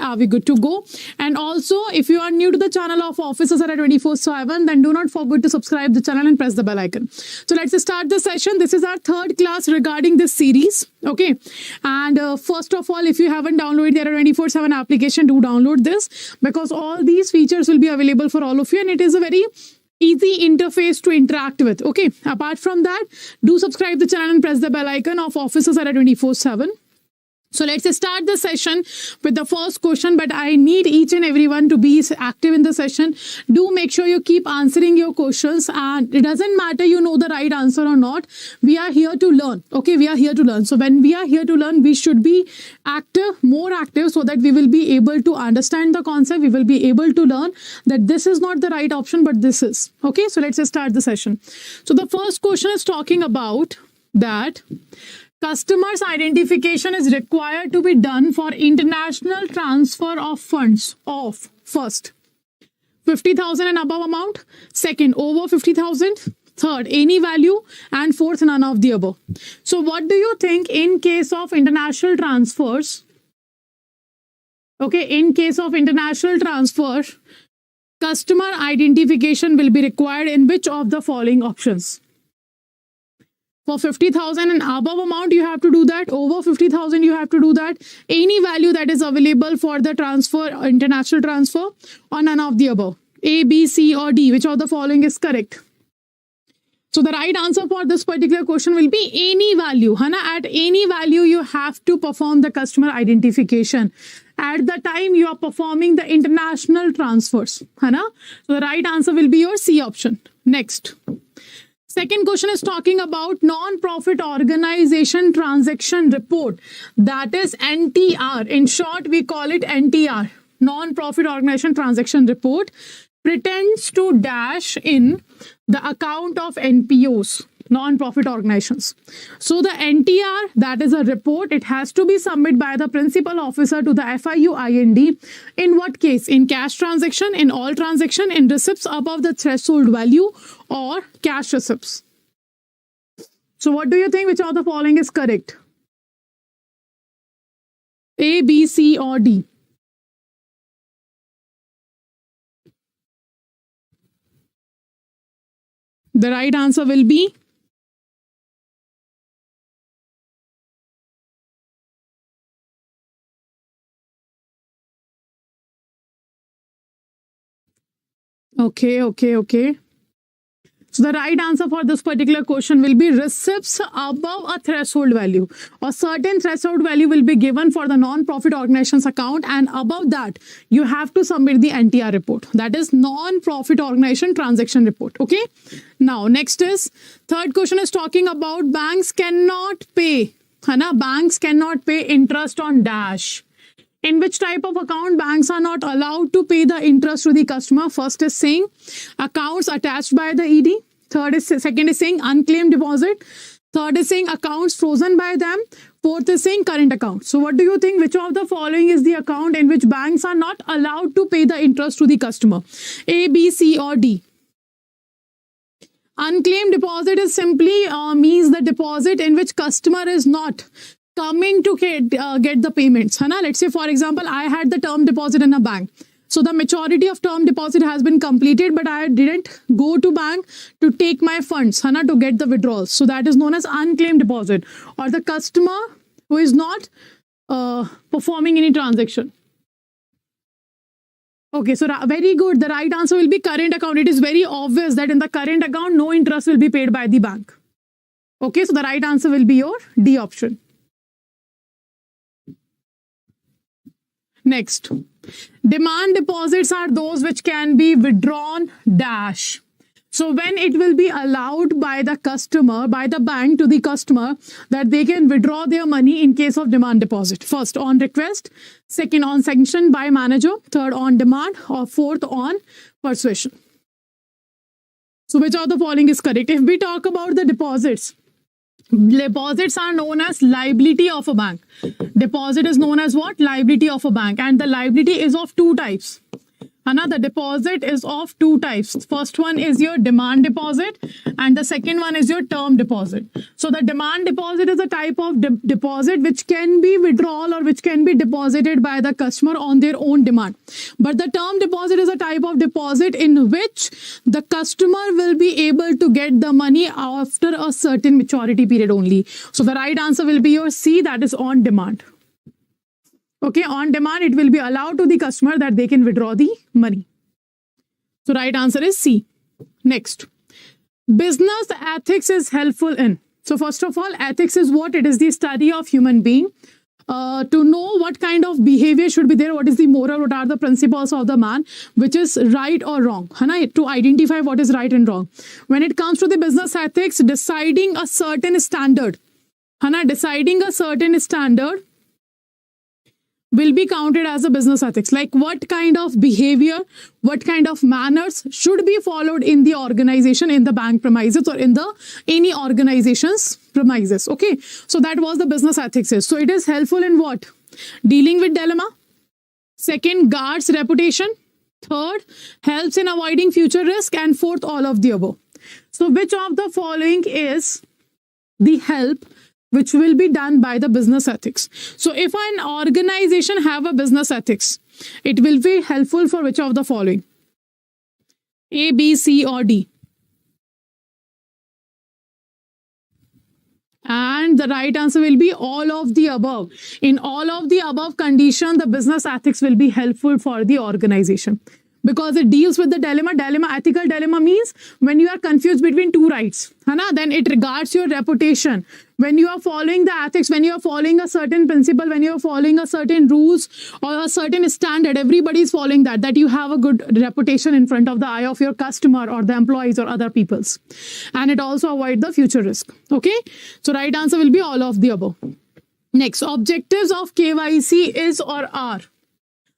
Are we good to go? And also, if you are new to the channel of Officers Adda 24/7, then do not forget to subscribe the channel and press the bell icon. So let's start the session. This is our third class regarding this series. Okay. And first of all, if you haven't downloaded the Adda 24/7 application, do download this, because all these features will be available for all of you, and it is a very easy interface to interact with. Okay. Apart from that, do subscribe the channel and press the bell icon of Officers Adda 24/7. So let's start the session with the first question, but I need each and everyone to be active in the session. Do make sure you keep answering your questions, and it doesn't matter you know the right answer or not. We are here to learn. Okay, we are here to learn. So when we are here to learn, we should be active, more active, so that we will be able to understand the concept. We will be able to learn that this is not the right option, but this is. Okay, so let's start the session. So the first question is talking about that customer's identification is required to be done for international transfer of funds of first 50,000 and above amount, second over 50,000, third any value, and fourth none of the above. So what do you think in case of international transfers? Okay, in case of international transfer, customer identification will be required in which of the following options? For 50,000 and above amount, you have to do that. Over 50,000, you have to do that. Any value that is available for the transfer, international transfer, or none of the above. A, B, C, or D. Which of the following is correct? So the right answer for this particular question will be any value. Hana, at any value, you have to perform the customer identification at the time you are performing the international transfers. Hana? So the right answer will be your C option. Next. Second question is talking about non-profit organization transaction report, that is NTR. In short, we call it NTR, non-profit organization transaction report, pretends to dash in the account of NPOs, non-profit organizations. So the NTR, that is a report, it has to be submitted by the principal officer to the FIUIND. In what case? In cash transaction, in all transaction, in receipts above the threshold value, or cash receipts. So what do you think? Which of the following is correct? A, B, C, or D? The right answer will be Okay. So the right answer for this particular question will be receipts above a threshold value. A certain threshold value will be given for the non-profit organization's account, and above that, you have to submit the NTR report. That is non-profit organization transaction report. Okay. Now, next is, third question is talking about banks cannot pay. Banks cannot pay interest on dash. In which type of account banks are not allowed to pay the interest to the customer? First is saying accounts attached by the ED. Second is saying unclaimed deposit. Third is saying accounts frozen by them. Fourth is saying current account. So what do you think? Which of the following is the account in which banks are not allowed to pay the interest to the customer? A, B, C, or D? Unclaimed deposit is simply means the deposit in which customer is not coming to get the payments. Let's say, for example, I had the term deposit in a bank. So the maturity of term deposit has been completed, but I didn't go to bank to take my funds, to get the withdrawals. So that is known as unclaimed deposit, or the customer who is not performing any transaction. Okay, so very good. The right answer will be current account. It is very obvious that in the current account, no interest will be paid by the bank. Okay, so the right answer will be your D option. Next, demand deposits are those which can be withdrawn dash. So when it will be allowed by the customer, by the bank to the customer, that they can withdraw their money in case of demand deposit. First on request, second on sanction by manager, third on demand, or fourth on persuasion. So which of the following is correct? If we talk about the deposits are known as liability of a bank. Deposit is known as what? Liability of a bank. And the liability is of two types. Hana, the deposit is of two types. First one is your demand deposit and the second one is your term deposit. So the demand deposit is a type of deposit which can be withdrawal or which can be deposited by the customer on their own demand. But the term deposit is a type of deposit in which the customer will be able to get the money after a certain maturity period only. So the right answer will be your C, that is on demand. Okay, on demand, it will be allowed to the customer that they can withdraw the money. So right answer is C. Next, business ethics is helpful in. So first of all, ethics is what? It is the study of human being. To know what kind of behavior should be there, what is the moral, what are the principles of the man, which is right or wrong. To identify what is right and wrong. When it comes to the business ethics, deciding a certain standard. Deciding a certain standard will be counted as a business ethics. Like what kind of behavior, what kind of manners should be followed in the organization, in the bank premises or in the any organization's premises. Okay, so that was the business ethics. So it is helpful in what? Dealing with dilemma. Second, guards reputation. Third, helps in avoiding future risk. And fourth, all of the above. So which of the following is the help which will be done by the business ethics? So if an organization have a business ethics, it will be helpful for which of the following? A, B, C or D? And the right answer will be all of the above. In all of the above condition, the business ethics will be helpful for the organization. Because it deals with the dilemma. Ethical dilemma means when you are confused between two rights. Then it regards your reputation. When you are following the ethics, when you are following a certain principle, when you are following a certain rules or a certain standard, everybody is following that you have a good reputation in front of the eye of your customer or the employees or other peoples. And it also avoids the future risk. Okay. So right answer will be all of the above. Next, objectives of KYC is or are.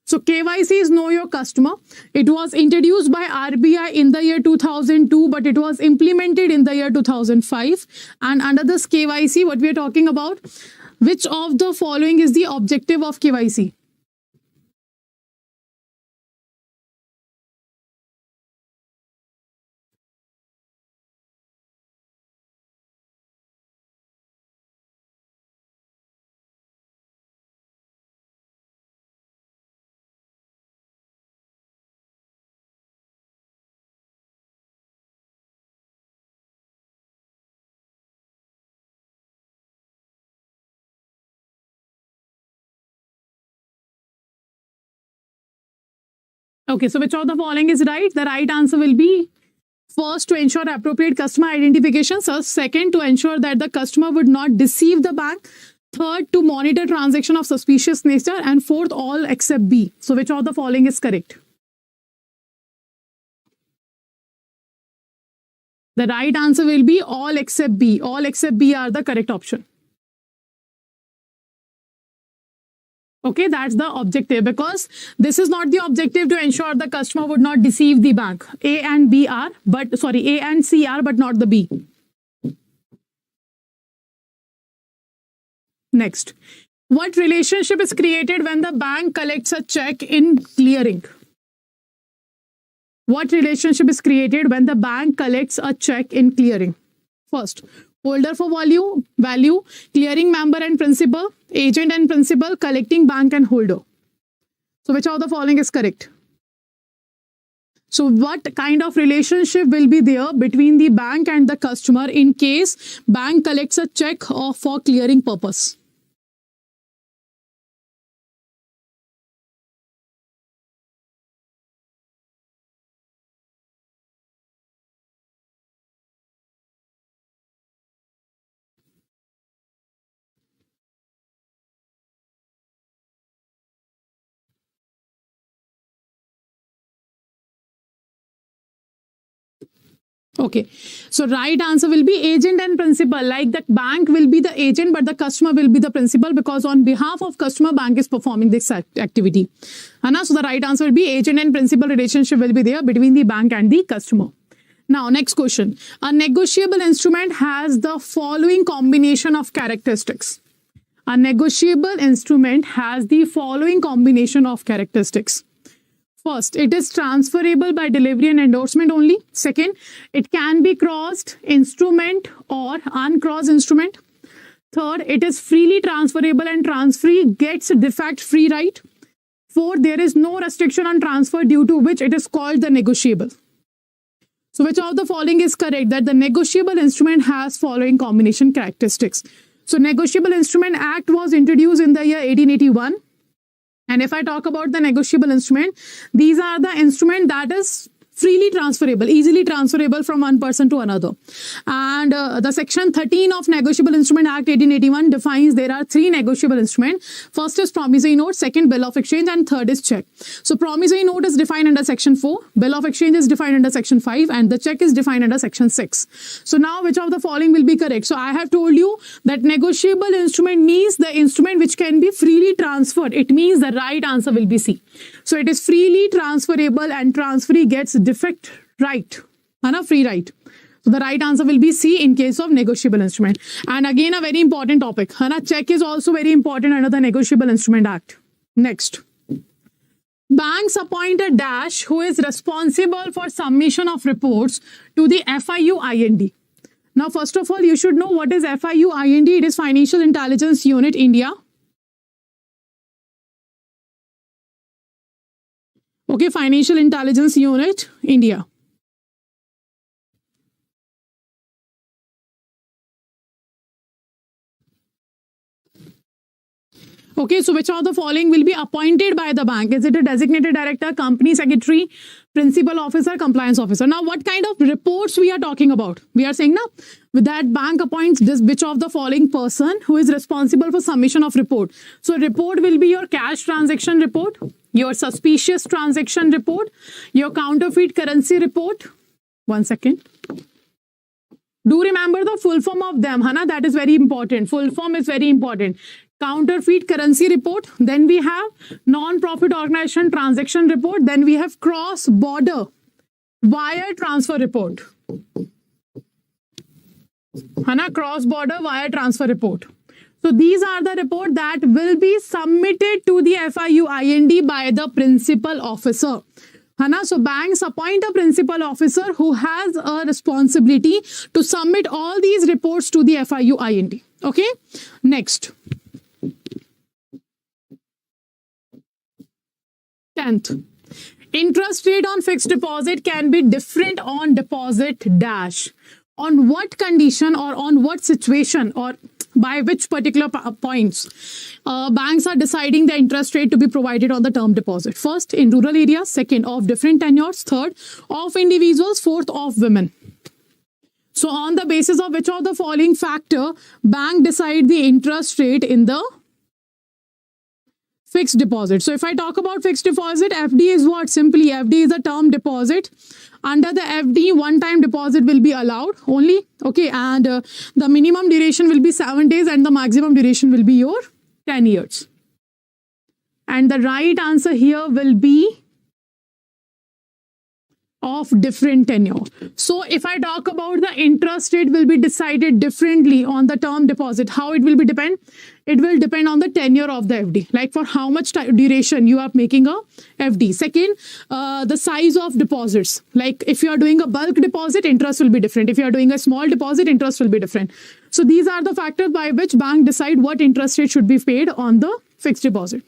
So KYC is Know Your Customer. It was introduced by RBI in the year 2002, but it was implemented in the year 2005. And under this KYC, what we are talking about, which of the following is the objective of KYC? Okay, so which of the following is right? The right answer will be first, to ensure appropriate customer identification. So second, to ensure that the customer would not deceive the bank. Third, to monitor transaction of suspicious nature. And fourth, all except B. So which of the following is correct? The right answer will be all except B. All except B are the correct option. Okay, that's the objective, because this is not the objective to ensure the customer would not deceive the bank. A and B are, but sorry, A and C are, but not the B. Next, what relationship is created when the bank collects a check in clearing? What relationship is created when the bank collects a check in clearing? First, holder for value, clearing member and principal, agent and principal, collecting bank and holder. So which of the following is correct? So what kind of relationship will be there between the bank and the customer in case bank collects a check for clearing purpose? Okay, so right answer will be agent and principal. Like the bank will be the agent, but the customer will be the principal, because on behalf of customer, bank is performing this activity. So the right answer will be agent and principal relationship will be there between the bank and the customer. Now, next question. A negotiable instrument has the following combination of characteristics. A negotiable instrument has the following combination of characteristics. First, it is transferable by delivery and endorsement only. Second, it can be crossed instrument or uncrossed instrument. Third, it is freely transferable and transferee gets defect free right. Fourth, there is no restriction on transfer due to which it is called the negotiable. So which of the following is correct? That the negotiable instrument has following combination characteristics. So Negotiable Instrument Act was introduced in the year 1881. And if I talk about the negotiable instrument, these are the instrument that is freely transferable, easily transferable from one person to another. And the section 13 of Negotiable Instrument Act 1881 defines there are three negotiable instruments. First is promissory note, second bill of exchange, and third is check. So promissory note is defined under section 4, bill of exchange is defined under section 5, and the check is defined under section 6. So now which of the following will be correct? So I have told you that negotiable instrument means the instrument which can be freely transferred. It means the right answer will be C. So it is freely transferable and transferee gets defect right, free right. So the right answer will be C in case of negotiable instrument. And again, a very important topic, check is also very important under the Negotiable Instrument Act. Next, banks appoint a dash who is responsible for submission of reports to the FIU-IND. Now, first of all, you should know what is FIU-IND. It is Financial Intelligence Unit, India. Okay, Financial Intelligence Unit, India. Okay, so which of the following will be appointed by the bank? Is it a designated director, company secretary, principal officer, compliance officer? Now, what kind of reports we are talking about? We are saying now with that bank appoints this which of the following person who is responsible for submission of report. So report will be your cash transaction report, your suspicious transaction report, your counterfeit currency report. One second. Do remember the full form of them, that is very important. Full form is very important. Counterfeit currency report, then we have non-profit organization transaction report, then we have cross-border wire transfer report. Cross-border wire transfer report. So these are the report that will be submitted to the FIU-IND by the principal officer. So banks appoint a principal officer who has a responsibility to submit all these reports to the FIU-IND. Okay, next. 10th, interest rate on fixed deposit can be different on deposit dash. On what condition or on what situation or by which particular points banks are deciding the interest rate to be provided on the term deposit? First, in rural areas. Second, of different tenures. Third, of individuals. Fourth, of women. So on the basis of which of the following factor bank decide the interest rate in the fixed deposit? So if I talk about fixed deposit, FD is what? Simply FD is a term deposit. Under the FD, one-time deposit will be allowed only. Okay, and the minimum duration will be 7 days and the maximum duration will be your 10 years. And the right answer here will be of different tenure. So if I talk about the interest rate will be decided differently on the term deposit, how it will be depend? It will depend on the tenure of the FD, like for how much duration you are making a FD. Second, the size of deposits. Like if you are doing a bulk deposit, interest will be different. If you are doing a small deposit, interest will be different. So these are the factors by which bank decide what interest rate should be paid on the fixed deposit.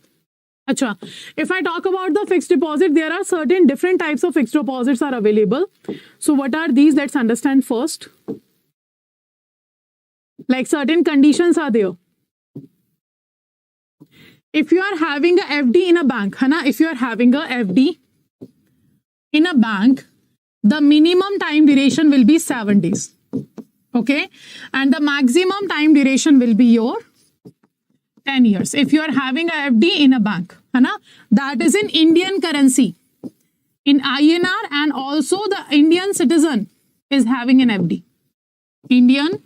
Achha, if I talk about the fixed deposit, there are certain different types of fixed deposits are available. So what are these? Let's understand first. Like certain conditions are there. If you are having a FD in a bank, if you are having a FD in a bank, the minimum time duration will be 7 days. Okay. And the maximum time duration will be your 10 years. If you are having a FD in a bank, that is in Indian currency, in INR, and also the Indian citizen is having an FD. Indian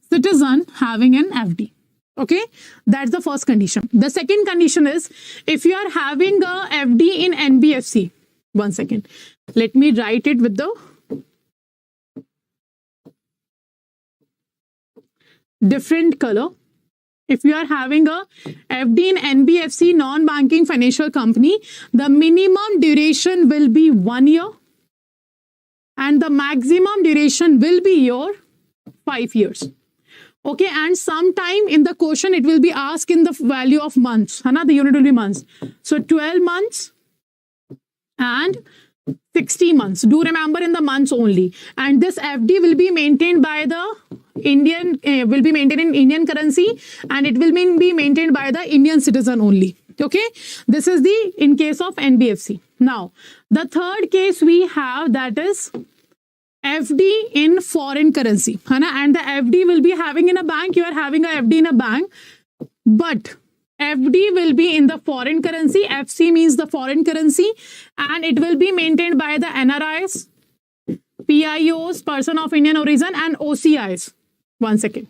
citizen having an FD. Okay, that's the first condition. The second condition is if you are having a FD in NBFC. One second. Let me write it with the different color. if you are having a FD in NBFC, non-banking financial company, the minimum duration will be 1 year and the maximum duration will be your 5 years. Okay, and sometime in the question it will be asked in the value of months. The unit will be months. So 12 months and 60 months. Do remember in the months only. And this FD will be maintained by the Indian, will be maintained in Indian currency, and it will be maintained by the Indian citizen only. Okay, this is the in case of NBFC. Now, the third case we have, that is FD in foreign currency. And the FD will be having in a bank. You are having a FD in a bank, but FD will be in the foreign currency. FC means the foreign currency, and it will be maintained by the NRIs, PIOs, person of Indian origin, and OCIs. 1 second.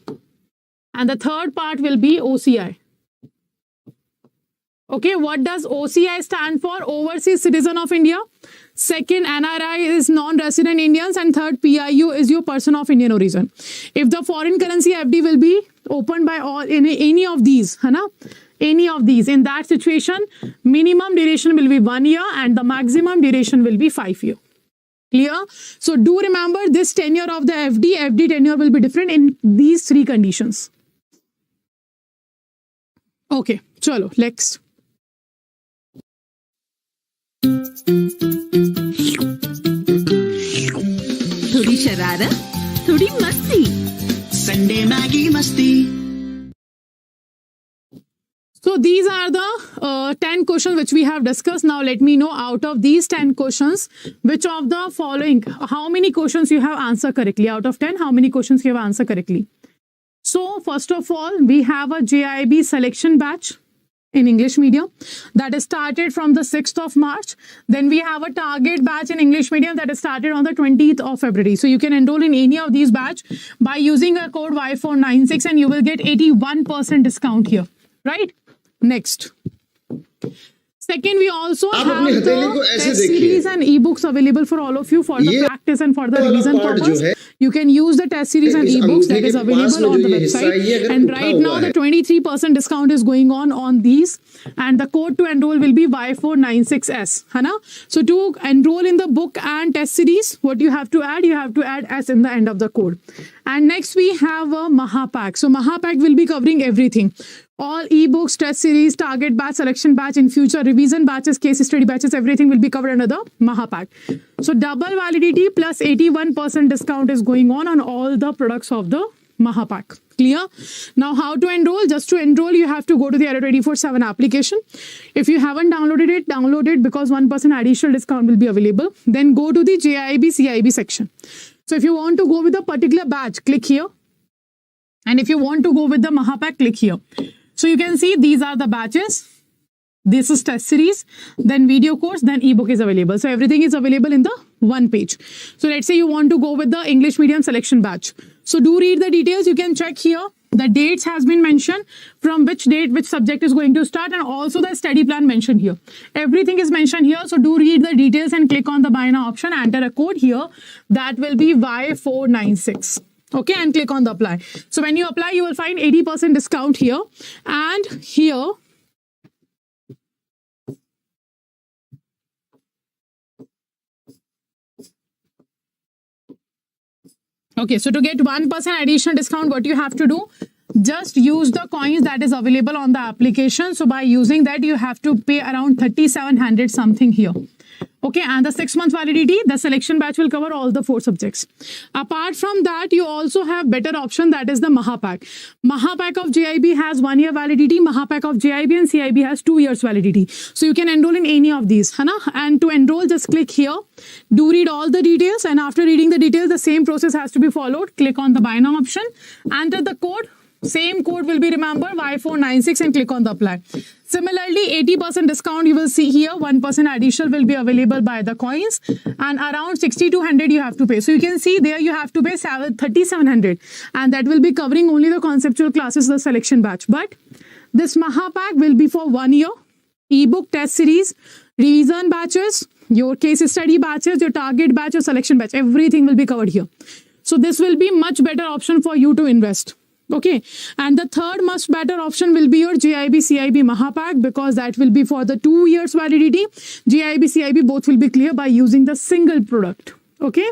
And the third part will be OCI. Okay, what does OCI stand for? Overseas citizen of India. Second, NRI is non-resident Indians, and third, PIO is your person of Indian origin. If the foreign currency FD will be opened by all in any of these, any of these, in that situation, minimum duration will be 1 year and the maximum duration will be 5 years. Clear? So do remember this tenure of the FD tenure will be different in these 3 conditions. Okay, chalo, next. थोड़ी शरारत, थोड़ी मस्ती, Sunday Maggi मस्ती. So these are the 10 questions which we have discussed. Now let me know out of these 10 questions, which of the following, how many questions you have answered correctly. Out of 10, how many questions you have answered correctly. So first of all, we have a JAIIB selection batch in English medium that is started from the 6th of March. Then we have a target batch in English medium that is started on the 20th of February. So you can enroll in any of these batch by using a code Y496 and you will get 81% discount here, right? Next. Second, we also have the test series and ebooks available for all of you for the practice and for the revision purpose. You can use the test series and ebooks that is available on the website. And right now, the 23% discount is going on these. And the code to enroll will be Y496S. So to enroll in the book and test series, what you have to add? You have to add S in the end of the code. And next, we have a Mahapack. So Mahapack will be covering everything. All ebooks, test series, target batch, selection batch, in future revision batches, case study batches, everything will be covered under the Mahapack. So double validity plus 81% discount is going on all the products of the Mahapack. Clear? Now how to enroll? Just to enroll, you have to go to the Adda 24/7 application. If you haven't downloaded it, download it because 1% additional discount will be available. Then go to the JAIIB CIB section. So if you want to go with a particular batch, click here. And if you want to go with the Mahapack, click here. So you can see these are the batches. This is test series, then video course, then ebook is available. So everything is available in the one page. So let's say you want to go with the English medium selection batch. So do read the details. You can check here. The dates has been mentioned, from which date, which subject is going to start, and also the study plan mentioned here. Everything is mentioned here. So do read the details and click on the buy now option. Enter a code here. That will be Y496. Okay, and click on the apply. So when you apply, you will find 80% discount here and here. Okay, so to get 1% additional discount, what you have to do? Just use the coins that is available on the application. So by using that, you have to pay around 3,700 something here. Okay, and the 6-month validity, the selection batch will cover all the 4 subjects. Apart from that, you also have better option, that is the Mahapack. Mahapack of JAIIB has 1 year validity. Mahapack of JAIIB and CIB has 2 years validity. So you can enroll in any of these. And to enroll, just click here. Do read all the details, and after reading the details, the same process has to be followed. Click on the buy now option. Enter the code. Same code will be remembered, Y496, and click on the apply. Similarly, 80% discount you will see here. 1% additional will be available by the coins, and around 6,200 you have to pay. So you can see there you have to pay 3,700, and that will be covering only the conceptual classes, the selection batch. But this Mahapack will be for 1 year. Ebook, test series, revision batches, your case study batches, your target batch, your selection batch, everything will be covered here. So this will be much better option for you to invest. Okay, and the third much better option will be your JIB CIB Mahapack, because that will be for the 2 years validity. JIB CIB both will be clear by using the single product. Okay,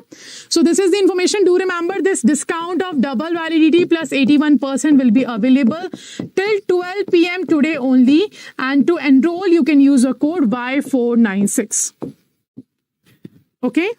so this is the information. Do remember, this discount of double validity plus 81% will be available till 12 p.m. today only, and to enroll you can use a code Y496. Okay.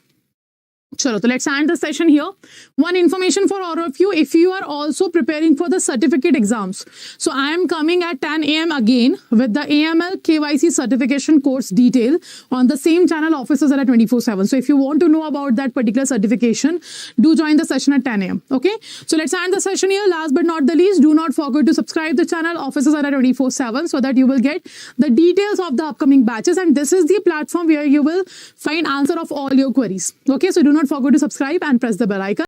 Chalo, so let's end the session here. One information for all of you, if you are also preparing for the certificate exams. So I am coming at 10 a.m. again with the AML KYC certification course detail on the same channel, Officers at 24/7. So if you want to know about that particular certification, do join the session at 10 a.m. Okay. So let's end the session here. Last but not the least, do not forget to subscribe the channel, Officers at 24/7, so that you will get the details of the upcoming batches. And this is the platform where you will find answer of all your queries. Okay. So do not forget to subscribe and press the bell icon.